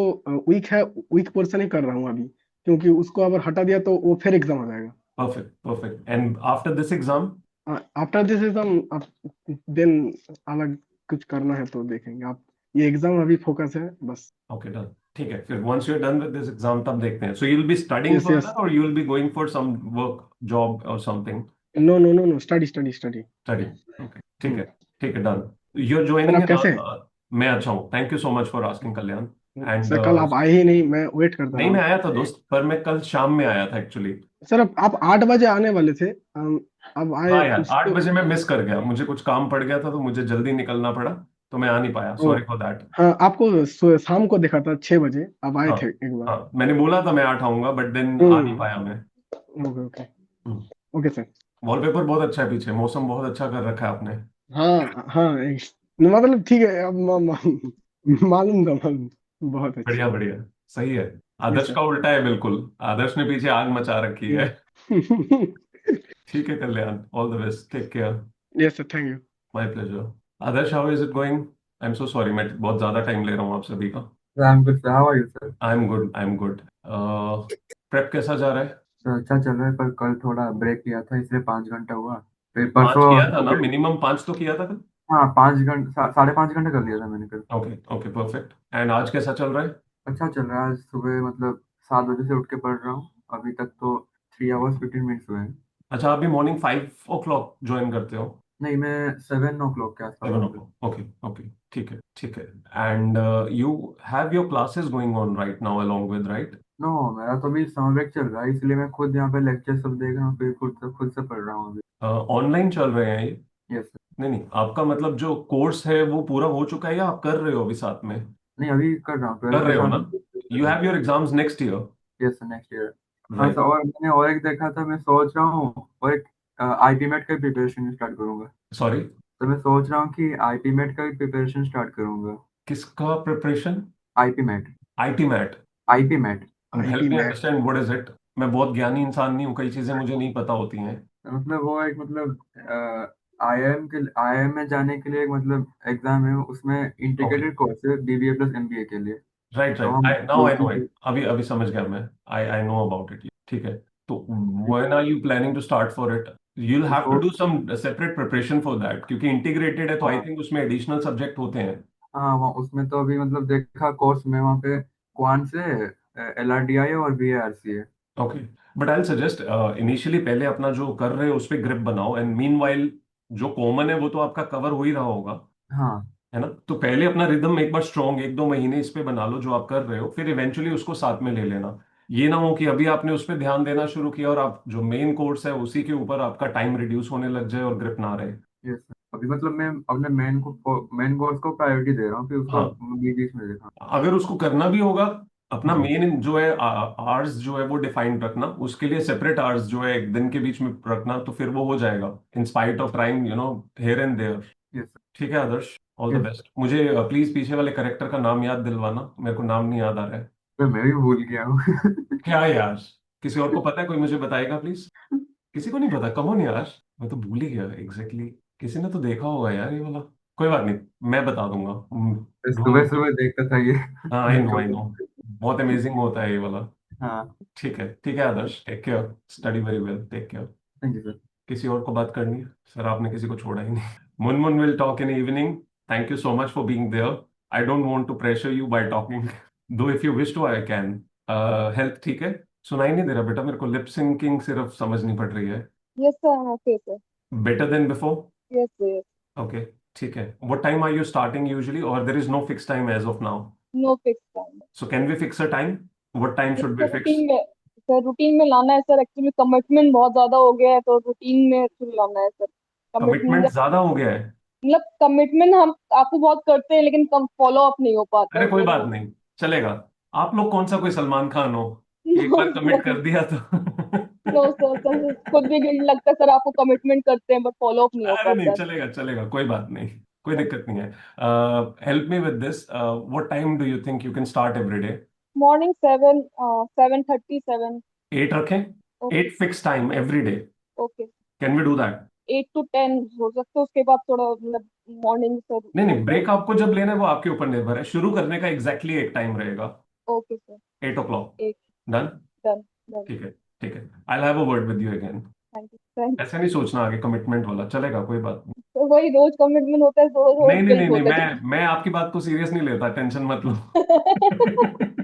Speaker 9: वीक है, वीक पोर्शन ही कर रहा हूँ अभी, क्योंकि उसको अगर हटा दिया तो वो फिर एग्जाम हो जाएगा।
Speaker 1: Perfect perfect. And after this exam?
Speaker 9: After this exam then अलग कुछ करना है तो देखेंगे आप। ये एग्जाम अभी फोकस है बस।
Speaker 1: Okay, done. ठीक है, फिर once you are done with this exam तब देखते हैं। So you will be studying
Speaker 9: yes yes.
Speaker 1: Further, और you will be going for some work, job और something?
Speaker 9: No no no no, study study study.
Speaker 1: Study. Okay, ठीक है, ठीक है, done. Your
Speaker 9: sir
Speaker 1: joining
Speaker 9: आप
Speaker 1: इन।
Speaker 9: कैसे हैं?
Speaker 1: मैं अच्छा हूँ, thank you so much for asking Kalyan. And
Speaker 9: sir कल आप आए ही नहीं, मैं वेट करता
Speaker 1: नहीं, मैं
Speaker 9: रहा।
Speaker 1: आया था दोस्त, पर मैं कल शाम में आया था एक्चुअली।
Speaker 9: सर अब आप 8 बजे आने वाले थे, अब आए
Speaker 1: हाँ यार,
Speaker 9: कुछ
Speaker 1: 8 बजे
Speaker 9: तो।
Speaker 1: मैं मिस कर गया, मुझे कुछ काम पड़ गया था, तो मुझे जल्दी निकलना पड़ा, तो मैं आ नहीं पाया,
Speaker 9: ओ,
Speaker 1: सॉरी फॉर दैट।
Speaker 9: हाँ आपको शाम को देखा था 6 बजे, अब आए
Speaker 1: हाँ
Speaker 9: थे एक बार।
Speaker 1: हाँ, मैंने बोला था मैं 8 आऊंगा, बट देन आ नहीं
Speaker 9: हम्म।
Speaker 1: पाया मैं।
Speaker 9: Okay okay. Okay sir.
Speaker 1: Wallpaper बहुत अच्छा है पीछे, मौसम बहुत अच्छा कर रखा है आपने।
Speaker 9: हाँ हाँ मतलब ठीक है, अब मालूम था, मालूम। बहुत
Speaker 1: बढ़िया
Speaker 9: अच्छा।
Speaker 1: बढ़िया, सही है।
Speaker 9: यस
Speaker 1: आदर्श
Speaker 9: सर।
Speaker 1: का उल्टा है बिल्कुल, आदर्श ने पीछे आग मचा रखी है। ठीक है Kalyan, all the best, take care.
Speaker 9: Yes sir, thank you.
Speaker 1: My pleasure. Adarsh, how is it going? I am so sorry, मैं बहुत ज्यादा टाइम ले रहा हूँ आप सभी का।
Speaker 10: I'm good, sir. How are you, sir?
Speaker 1: I am good, I am good. Prep कैसा जा रहा है?
Speaker 10: सर अच्छा चल रहा है, पर कल थोड़ा ब्रेक लिया था इसलिए 5 घंटा हुआ। फिर
Speaker 1: 5
Speaker 10: परसों
Speaker 1: किया था ना,
Speaker 10: सुबह।
Speaker 1: मिनिमम 5 तो किया था कल।
Speaker 10: हाँ 5 घंटा, 5.5 घंटा कर लिया था मैंने कल।
Speaker 1: Okay okay, perfect. एंड आज कैसा चल रहा है?
Speaker 10: अच्छा चल रहा है। आज सुबह मतलब 7 बजे से उठ के पढ़ रहा हूँ। अभी तक तो 3 hours 15 minutes हुए हैं।
Speaker 1: अच्छा, अभी मॉर्निंग 5 o'clock ज्वाइन करते हो?
Speaker 10: नहीं, मैं 7 o'clock के आसपास
Speaker 1: 7
Speaker 10: आता हूँ।
Speaker 1: o'clock, ओके ओके, ठीक है ठीक है। And you have your classes going on right now along with, right?
Speaker 10: No, मेरा तो अभी समर ब्रेक चल रहा है, इसलिए मैं खुद यहाँ पे लेक्चर सब देख रहा हूँ, फिर खुद से पढ़ रहा हूँ अभी।
Speaker 1: ऑनलाइन चल रहे हैं ये?
Speaker 10: Yes sir.
Speaker 1: नहीं नहीं, आपका मतलब जो कोर्स है वो पूरा हो चुका है, या आप कर रहे हो अभी साथ में?
Speaker 10: नहीं, अभी कर रहा हूँ,
Speaker 1: कर
Speaker 10: 12th के
Speaker 1: रहे हो ना?
Speaker 10: साथ।
Speaker 1: You have your exams next year?
Speaker 10: Yes sir, next year. हाँ सर,
Speaker 1: राइट।
Speaker 10: और मैंने और एक देखा था, मैं सोच रहा हूँ और एक आईपी मेट का प्रिपरेशन स्टार्ट करूंगा।
Speaker 1: सॉरी?
Speaker 10: तो मैं सोच रहा हूँ कि आईपी मेट का प्रिपरेशन स्टार्ट करूंगा।
Speaker 1: किसका preparation?
Speaker 10: IPMAT.
Speaker 1: IT mat?
Speaker 10: IPMAT.
Speaker 1: Help
Speaker 9: it
Speaker 1: me
Speaker 9: mat.
Speaker 1: Understand what is it. मैं बहुत ज्ञानी इंसान नहीं हूँ, कई चीजें मुझे नहीं पता होती हैं।
Speaker 10: मतलब वो एक मतलब आईआईएम में जाने के लिए एक मतलब एग्जाम है, उसमें
Speaker 1: ओके,
Speaker 10: इंटीग्रेटेड कोर्स है बीबीए प्लस एमबीए के लिए।
Speaker 1: राइट
Speaker 10: तो
Speaker 1: राइट,
Speaker 10: हम
Speaker 1: I now I know
Speaker 10: coaching.
Speaker 1: It, अभी अभी समझ गया मैं। आई नो अबाउट इट, ठीक है। तो when are you planning to start for it? you'll have to
Speaker 10: तो
Speaker 1: do some separate preparation for that, क्योंकि इंटीग्रेटेड है तो आई
Speaker 10: हाँ
Speaker 1: थिंक उसमें एडिशनल सब्जेक्ट होते हैं।
Speaker 10: हाँ, वहाँ उसमें तो अभी मतलब देखा कोर्स में वहाँ पे क्वान से एलआरडीआई और बीएआरसी है।
Speaker 1: Okay, but I suggest initially पहले अपना जो कर रहे हो उस पर ग्रिप बनाओ, एंड मीनवाइल जो कॉमन है वो तो आपका कवर हो ही रहा होगा।
Speaker 10: हाँ
Speaker 1: है ना? तो पहले अपना रिदम एक बार स्ट्रॉन्ग 1-2 महीने इस पे बना लो जो आप कर रहे हो, फिर इवेंचुअली उसको साथ में ले लेना। ये ना हो कि अभी आपने उस पर ध्यान देना शुरू किया और आप जो मेन कोर्स है उसी के ऊपर आपका टाइम रिड्यूस होने लग जाए और ग्रिप ना रहे।
Speaker 10: यस सर, अभी मतलब मैं अपने मेन कोर्स को प्रायोरिटी दे रहा हूँ, फिर उसको
Speaker 1: हाँ,
Speaker 10: बीच बीच में देखा।
Speaker 1: अगर उसको करना भी होगा, अपना
Speaker 10: हाँ
Speaker 1: मेन जो है आवर्स जो है वो डिफाइंड रखना, उसके लिए सेपरेट आवर्स जो है एक दिन के बीच में रखना, तो फिर वो हो जाएगा in spite of trying here and there.
Speaker 10: Yes sir.
Speaker 1: ठीक है Adarsh, all the
Speaker 10: yes
Speaker 1: best. मुझे प्लीज पीछे वाले करेक्टर का नाम याद दिलवाना, मेरे को नाम नहीं याद आ रहा है।
Speaker 10: सर, मैं भी भूल गया हूँ।
Speaker 1: क्या यार, किसी और को पता है? कोई मुझे बताएगा प्लीज। किसी को नहीं पता? कम ऑन यार, मैं तो भूल ही गया एग्जैक्टली। किसी ने तो देखा होगा यार ये वाला। कोई बात नहीं, मैं बता दूंगा।
Speaker 10: सुबह
Speaker 1: ढूंढ।
Speaker 10: सुबह देखता था ये।
Speaker 1: हाँ, आई नो
Speaker 10: मेट्रो
Speaker 1: आई
Speaker 10: पे।
Speaker 1: नो। बहुत अमेजिंग होता है ये वाला।
Speaker 10: हाँ।
Speaker 1: ठीक है Adarsh, take care, study very well, take care.
Speaker 10: Thank you sir.
Speaker 1: किसी और को बात करनी है? सर आपने किसी को छोड़ा ही नहीं। Munmun will talk in evening. Thank you so much for being there. I don't want to pressure you by talking, though if you wish to I can. Health ठीक है? सुनाई नहीं दे रहा बेटा मेरे को, लिप सिंकिंग सिर्फ समझनी पड़ रही है।
Speaker 11: Yes, sir, I'm okay, sir.
Speaker 1: Better than before?
Speaker 11: Yes, sir.
Speaker 1: Okay, ठीक है। What time are you starting usually, और there is no fix time as of now?
Speaker 11: No fixed time.
Speaker 1: So can we fix a time? What time
Speaker 11: Yes,
Speaker 1: should be
Speaker 11: sir,
Speaker 1: fix?
Speaker 11: Routine में लाना है sir. Actually commitment बहुत ज्यादा हो गया है, तो रूटीन में फिर लाना है सर। कमिटमेंट,
Speaker 1: कमिटमेंट ज्यादा हो गया है?
Speaker 11: मतलब कमिटमेंट हम आपको बहुत करते हैं, लेकिन कम फॉलो अप नहीं हो पाता
Speaker 1: अरे
Speaker 11: है
Speaker 1: कोई
Speaker 11: सर
Speaker 1: बात
Speaker 11: वो।
Speaker 1: नहीं, चलेगा। आप लोग कौन सा कोई सलमान खान हो कि एक
Speaker 11: नो
Speaker 1: बार कमिट
Speaker 11: सर,
Speaker 1: कर दिया तो
Speaker 11: नो सर, सर खुद भी गिल्ट लगता है सर, आपको कमिटमेंट करते हैं बट फॉलो अप नहीं हो
Speaker 1: अरे नहीं,
Speaker 11: पाता है।
Speaker 1: चलेगा चलेगा, कोई बात नहीं, कोई दिक्कत नहीं है। Help me with this, what time do you think you can start every day?
Speaker 11: Morning 7:30, 7.
Speaker 1: 8 रखें?
Speaker 11: Okay.
Speaker 1: 8 fix time every day?
Speaker 11: Okay.
Speaker 1: Can we do that?
Speaker 11: 8 to 10 हो सकता है, उसके बाद थोड़ा मतलब मॉर्निंग सर
Speaker 1: नहीं नहीं,
Speaker 11: हो जाए।
Speaker 1: ब्रेक आपको जब लेना है वो आपके ऊपर निर्भर है, शुरू करने का एग्जैक्टली एक टाइम रहेगा।
Speaker 11: Okay sir.
Speaker 1: 8 o'clock।
Speaker 11: एक।
Speaker 1: डन?
Speaker 11: डन। डन।
Speaker 1: ठीक है, ठीक है। I have a word with you again.
Speaker 11: Thank you, thank
Speaker 1: ऐसे नहीं सोचना आगे कमिटमेंट वाला, चलेगा कोई बात नहीं।
Speaker 11: यू। तो वही रोज कमिटमेंट होता है, रोज रोज
Speaker 1: नहीं नहीं नहीं
Speaker 11: गिल्ट
Speaker 1: नहीं,
Speaker 11: होता
Speaker 1: मैं आपकी बात को सीरियस नहीं लेता, टेंशन मत लो।
Speaker 11: है।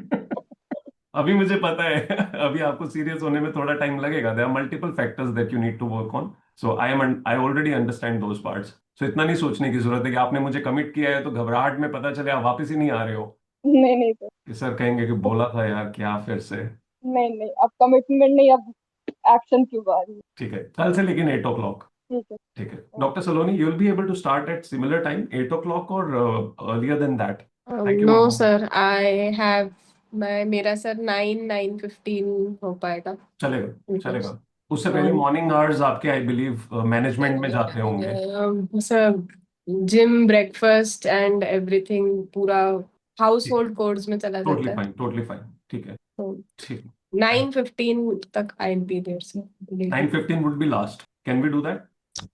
Speaker 1: अभी मुझे पता है अभी आपको सीरियस होने में थोड़ा टाइम लगेगा, there are multiple factors that you need to work on, so I already understand those parts. So इतना नहीं सोचने की जरूरत है कि आपने मुझे कमिट किया है तो घबराहट में पता चले आप वापस ही नहीं आ रहे हो,
Speaker 11: नहीं नहीं सर।
Speaker 1: कि सर कहेंगे कि बोला था यार क्या फिर से।
Speaker 11: नहीं नहीं, अब कमिटमेंट नहीं, अब एक्शन की बारी है।
Speaker 1: ठीक है, कल से लेकिन 8 o'clock।
Speaker 11: ठीक है।
Speaker 1: ठीक है doctor Saloni, you will be able to start at similar time 8 o'clock और earlier than that? Thank you
Speaker 3: no
Speaker 1: मामा।
Speaker 3: सर, आई हैव मेरा सर 9-9:15 हो पाएगा।
Speaker 1: चलेगा
Speaker 3: Okay.
Speaker 1: चलेगा। उससे पहले मॉर्निंग आवर्स आपके आई बिलीव मैनेजमेंट में जाते होंगे।
Speaker 3: Sir gym, breakfast and everything पूरा हाउस
Speaker 1: ठीक है,
Speaker 3: होल्ड कोर्स में चला
Speaker 1: टोटली
Speaker 3: जाता है।
Speaker 1: फाइन टोटली फाइन, ठीक है।
Speaker 3: तो
Speaker 1: ठीक है,
Speaker 3: 9:15 तक I be there sir.
Speaker 1: 9:15 would be last, can we do that?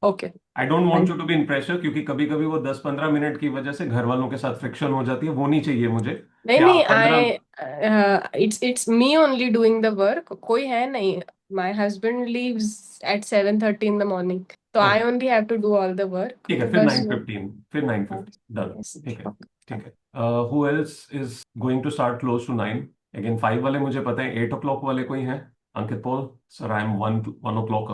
Speaker 3: Okay.
Speaker 1: I don't want you to be in pressure, क्योंकि कभी कभी वो 10-15 मिनट की वजह से घर वालों के साथ फ्रिक्शन हो जाती है, वो नहीं चाहिए मुझे
Speaker 3: नहीं
Speaker 1: कि
Speaker 3: नहीं,
Speaker 1: आप 15।
Speaker 3: I it's me only doing the work, कोई है नहीं। My husband leaves at 7:30 in the morning, तो I only have to do all the work.
Speaker 1: ठीक है, फिर
Speaker 3: बस
Speaker 1: 9:15, फिर 9:15 डन।
Speaker 3: yes,
Speaker 1: ठीक है,
Speaker 3: okay.
Speaker 1: ठीक है। Who else is going to start close to 9? Again 5 वाले मुझे पता है, 8 o'clock वाले कोई हैं? Ankit Paul sir, I am 1 o'clock।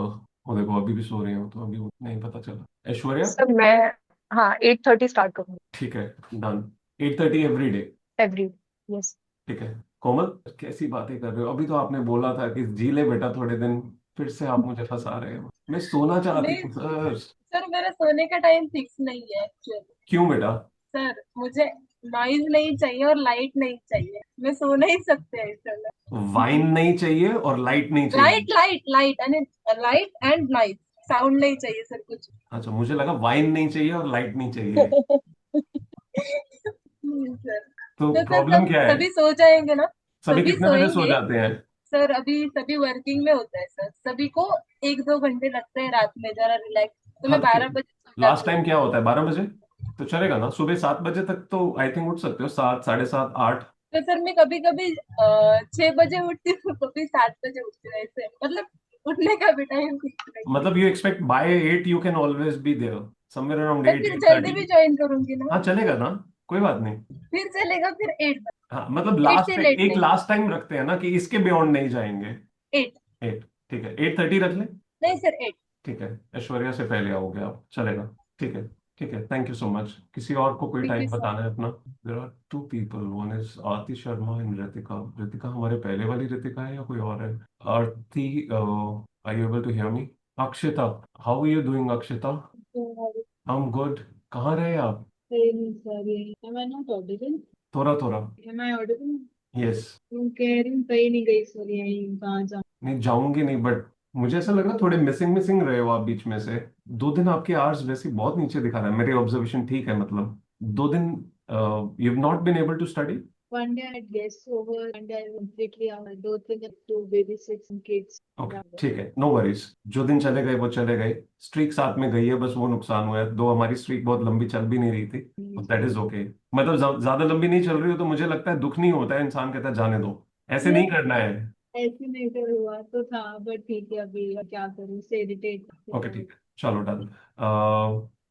Speaker 1: वो देखो अभी भी सो रहे हो, तो अभी नहीं पता चला। ऐश्वर्या?
Speaker 6: सर मैं, हाँ 8:30 स्टार्ट करूंगी।
Speaker 1: ठीक है, done. 8:30 every day?
Speaker 6: Every. Yes.
Speaker 1: ठीक है। कोमल, कैसी बातें कर रहे हो? अभी तो आपने बोला था कि जी ले बेटा थोड़े दिन, फिर से आप मुझे फंसा रहे हो। मैं सोना चाहती
Speaker 4: नहीं
Speaker 1: हूँ सर।
Speaker 4: सर, मेरा सोने का टाइम फिक्स नहीं है एक्चुअली।
Speaker 1: क्यों बेटा?
Speaker 4: सर मुझे नॉइज नहीं चाहिए और लाइट नहीं चाहिए, मैं सो नहीं सकते हैं इस समय।
Speaker 1: वाइन नहीं चाहिए और लाइट नहीं चाहिए?
Speaker 4: Light light light light and noise, sound नहीं चाहिए सर कुछ।
Speaker 1: अच्छा, मुझे लगा वाइन नहीं चाहिए और लाइट नहीं चाहिए।
Speaker 4: सर
Speaker 1: तो
Speaker 4: तो सर
Speaker 1: प्रॉब्लम क्या है?
Speaker 4: सभी सो जाएंगे ना?
Speaker 1: सभी
Speaker 4: सभी
Speaker 1: कितने बजे सो
Speaker 4: सोएंगे
Speaker 1: जाते हैं?
Speaker 4: सर, अभी सभी वर्किंग में होता है सर, सभी को 1-2 घंटे लगते हैं रात में जरा रिलैक्स, तो
Speaker 1: हाँ
Speaker 4: मैं
Speaker 1: तो
Speaker 4: 12 बजे सो
Speaker 1: लास्ट
Speaker 4: जाती हूँ।
Speaker 1: टाइम क्या होता है, 12 बजे? तो चलेगा ना, सुबह 7 बजे तक तो आई थिंक उठ सकते हो, 7, 7:30, 8।
Speaker 4: तो सर मैं कभी कभी 6 बजे उठती हूँ, कभी 7 बजे उठती हूँ, ऐसे मतलब उठने का भी टाइम फिक्स नहीं है।
Speaker 1: मतलब you expect by 8 you can always be there, somewhere around
Speaker 4: मैं
Speaker 1: 8,
Speaker 4: फिर जल्दी
Speaker 1: 8:30?
Speaker 4: भी ज्वाइन करूंगी ना,
Speaker 1: हाँ चलेगा ना, कोई बात नहीं।
Speaker 4: फिर चलेगा, फिर 8 बजे।
Speaker 1: हाँ मतलब
Speaker 4: 8 से
Speaker 1: लास्ट
Speaker 4: लेट
Speaker 1: एक
Speaker 4: नहीं।
Speaker 1: लास्ट टाइम रखते हैं ना कि इसके बियॉन्ड नहीं जाएंगे।
Speaker 4: 8।
Speaker 1: 8, ठीक है, 8:30 रख ले।
Speaker 4: नहीं सर, 8।
Speaker 1: ठीक है, ऐश्वर्या से पहले आओगे आप, चलेगा। ठीक है, ठीक है, थैंक यू सो मच। किसी और को कोई
Speaker 4: Thank you
Speaker 1: टाइम
Speaker 4: so
Speaker 1: बताना है अपना? There are two people, one is Aarti Sharma and Ritika. Ritika हमारे पहले वाली रितिका है या कोई और है? Aarti, are you able to hear me? Akshita, how are you doing Akshita?
Speaker 4: much.
Speaker 1: I am good. कहाँ रहे आप?
Speaker 4: Really sorry. Am I not audible?
Speaker 1: थोड़ा थोड़ा।
Speaker 4: Am I audible?
Speaker 1: यस।
Speaker 4: तुम कह रही हूँ कहीं नहीं गई, सॉरी आई कहाँ जाऊँ।
Speaker 1: नहीं जाऊंगी नहीं, बट मुझे ऐसा लग रहा है थोड़े मिसिंग मिसिंग रहे हो आप बीच में से। 2 दिन आपके आवर्स वैसे ही बहुत नीचे दिखा रहा है, मेरी ऑब्जर्वेशन ठीक है मतलब? 2 दिन you have not been able to study?
Speaker 4: One day I had guests over, one day I completely out. 2 दिन to babysit some kids.
Speaker 1: Okay ठीक है, नो वरीज। जो दिन चले गए वो चले गए। स्ट्रीक साथ में गई है, बस वो नुकसान हुआ है। दो हमारी स्ट्रीक बहुत लंबी चल भी नहीं रही थी, दैट इज ओके। मतलब ज्यादा लंबी नहीं चल रही हो तो मुझे लगता है दुख नहीं होता है, इंसान कहता है जाने दो, ऐसे नहीं करना है।
Speaker 4: ऐसे नहीं कर हुआ तो था, बट ठीक है अभी क्या करूँ, से इरिटेट।
Speaker 1: ओके ठीक है, चलो done.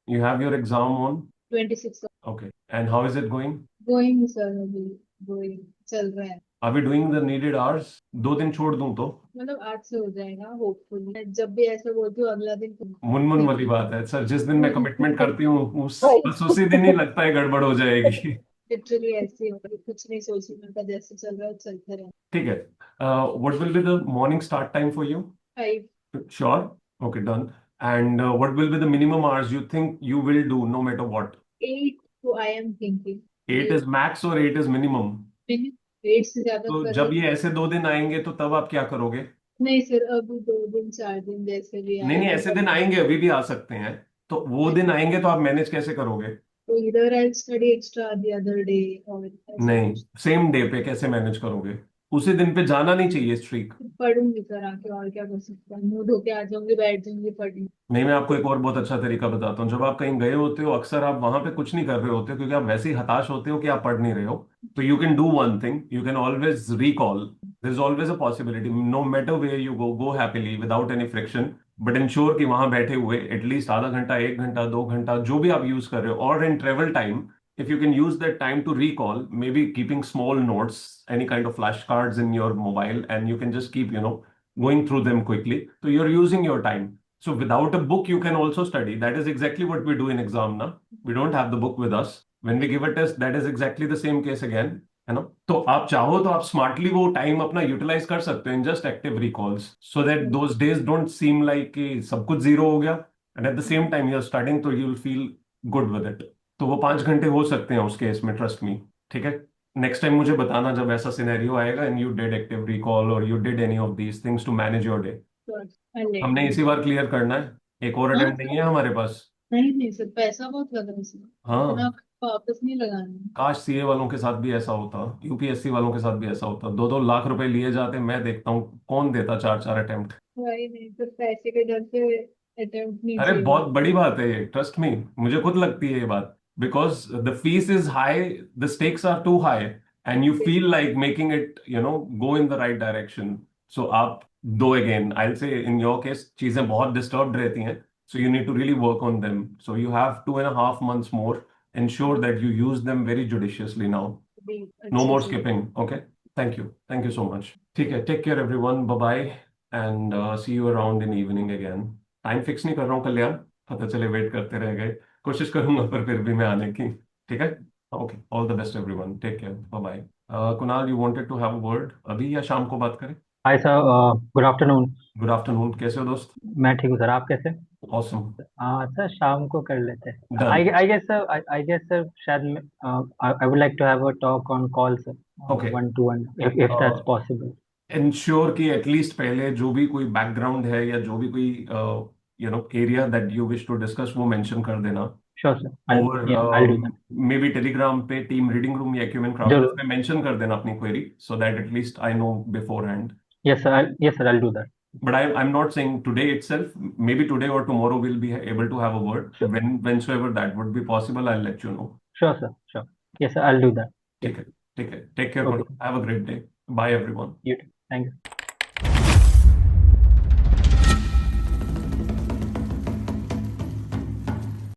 Speaker 1: You have your exam on
Speaker 4: 26
Speaker 1: okay, and how is it going?
Speaker 4: Going sir, अभी गोइंग चल रहा है।
Speaker 1: Are we doing the needed hours? 2 दिन छोड़ दूं तो?
Speaker 4: मतलब आज से हो जाएगा होपफुली। जब भी ऐसा बोलती हूँ अगला दिन
Speaker 1: मुनमुन वाली बात है सर, जिस दिन मैं कमिटमेंट करती हूँ
Speaker 4: वही।
Speaker 1: बस उसी दिन ही लगता है गड़बड़ हो जाएगी।
Speaker 4: लिटरली ऐसे ही होगा, कुछ नहीं सोची मैं, का जैसे चल रहा है चलते रहे।
Speaker 1: ठीक है, what will be the morning start time for you?
Speaker 4: 5
Speaker 1: Sure. Okay, done. And what will be the minimum hours you think you will do no matter what?
Speaker 4: 8 तो I am thinking
Speaker 1: 8 is max or 8 is minimum?
Speaker 4: 8 से ज्यादा
Speaker 1: तो
Speaker 4: कर
Speaker 1: जब ये ऐसे 2 दिन आएंगे तो तब आप क्या करोगे?
Speaker 4: नहीं सर, अभी 2 दिन 4 दिन जैसे भी
Speaker 1: नहीं नहीं, ऐसे दिन आएंगे, अभी भी आ सकते हैं। तो वो दिन आएंगे तो आप मैनेज कैसे करोगे?
Speaker 4: तो इधर I study extra the other day और ऐसा
Speaker 1: नहीं,
Speaker 4: कुछ।
Speaker 1: सेम डे पे कैसे मैनेज करोगे? उसी दिन पे जाना नहीं चाहिए स्ट्रीक।
Speaker 4: पढ़ूंगी सर आके, और क्या कर सकता हूँ, मुंह धो के आ जाऊंगी, बैठ जाऊंगी पढ़ने।
Speaker 1: नहीं, मैं आपको एक और बहुत अच्छा तरीका बताता हूँ। जब आप कहीं गए होते हो अक्सर आप वहां पे कुछ नहीं कर रहे होते हो, क्योंकि आप वैसे ही हताश होते हो कि आप पढ़ नहीं रहे हो। तो you can do one thing, you can always recall. There is always a possibility, no matter where you go, go happily without any friction, but ensure कि वहां बैठे हुए एटलीस्ट आधा घंटा, 1 घंटा, 2 घंटा, जो भी आप यूज कर रहे हो, और in travel time if you can use that time to recall, maybe keeping small notes, any kind of flashcards in your mobile, and you can just keep, going through them quickly. So you're using your time. So without a book, you can also study. That is exactly what we do in exam now. We don't have the book with us. When we give a test, that is exactly the same case again. है ना? तो आप चाहो तो आप smartly वो time अपना utilise कर सकते हो in just active recalls, so that those days don't seem like कि सब कुछ जीरो हो गया, and at the same time you are studying, तो you will feel good with it. तो वो 5 घंटे हो सकते हैं उस केस में, ट्रस्ट मी। ठीक है, नेक्स्ट टाइम मुझे बताना जब ऐसा सिनेरियो आएगा and you did active recall और you did any of these things to manage your day. हमने इसी बार क्लियर करना है, एक और अटेम्प्ट नहीं है हमारे पास।
Speaker 4: नहीं नहीं सर, पैसा बहुत लगा इसमें,
Speaker 1: हाँ,
Speaker 4: इतना वापस नहीं लगाना।
Speaker 1: काश सीए वालों के साथ भी ऐसा होता, यूपीएससी वालों के साथ भी ऐसा होता, 2-2 लाख रुपए लिए जाते। मैं देखता हूँ कौन देता 4-4 अटेम्प्ट।
Speaker 4: वही नहीं, तो पैसे के डर से अटेम्प्ट नहीं
Speaker 1: अरे
Speaker 4: चाहिए।
Speaker 1: बहुत बड़ी बात है ये, ट्रस्ट मी, मुझे खुद लगती है ये बात, because the fees is high, the stakes are too high, and you feel like making it go in the right direction. So आप दो, again I will say in your case चीजें बहुत डिस्टर्ब रहती हैं, so you need to really work on them. So you have 2.5 months more. Ensure that you use them very judiciously now. No more skipping. Okay. Thank you so much. ठीक है, take care everyone. Bye bye, and see you around in evening again. Time fix नहीं कर रहा हूँ कल्याण, पता चले wait करते रह गए। कोशिश करूंगा पर फिर भी मैं आने की। ठीक है, okay, all the best everyone, take care, bye bye. Kunal, you wanted to have a word अभी या शाम को बात करें?
Speaker 12: Hi sir, good afternoon.
Speaker 1: Good afternoon, कैसे हो दोस्त?
Speaker 12: मैं ठीक हूँ सर, आप कैसे?
Speaker 1: ऑसम,
Speaker 12: सर शाम को कर लेते हैं।
Speaker 1: डन।
Speaker 12: आई गेस सर शायद I would like to have a talk on call sir,
Speaker 1: Okay.
Speaker 12: 1-to-1 if that's possible.
Speaker 1: Ensure कि एटलीस्ट पहले जो भी कोई बैकग्राउंड है या जो भी कोई area that you wish to discuss वो मेंशन कर देना।
Speaker 12: Sure sir,
Speaker 1: और
Speaker 12: I'll do that.
Speaker 1: Maybe Telegram पे टीम रीडिंग रूम या एक्यूमेन क्राउड
Speaker 12: जरूर।
Speaker 1: पे मेंशन कर देना अपनी query, so that at least I know beforehand.
Speaker 12: Yes sir, I'll do that.
Speaker 1: But I'm not saying today itself. Maybe today or tomorrow we'll be able to have a word.
Speaker 12: Sure.
Speaker 1: Whensoever that would be possible, I'll let you know.
Speaker 12: Sure sir, sure. Yes sir, I'll do that.
Speaker 1: ठीक है, ठीक है, take care.
Speaker 12: Okay.
Speaker 1: Have a great day. Bye everyone.
Speaker 12: You too. Thank you.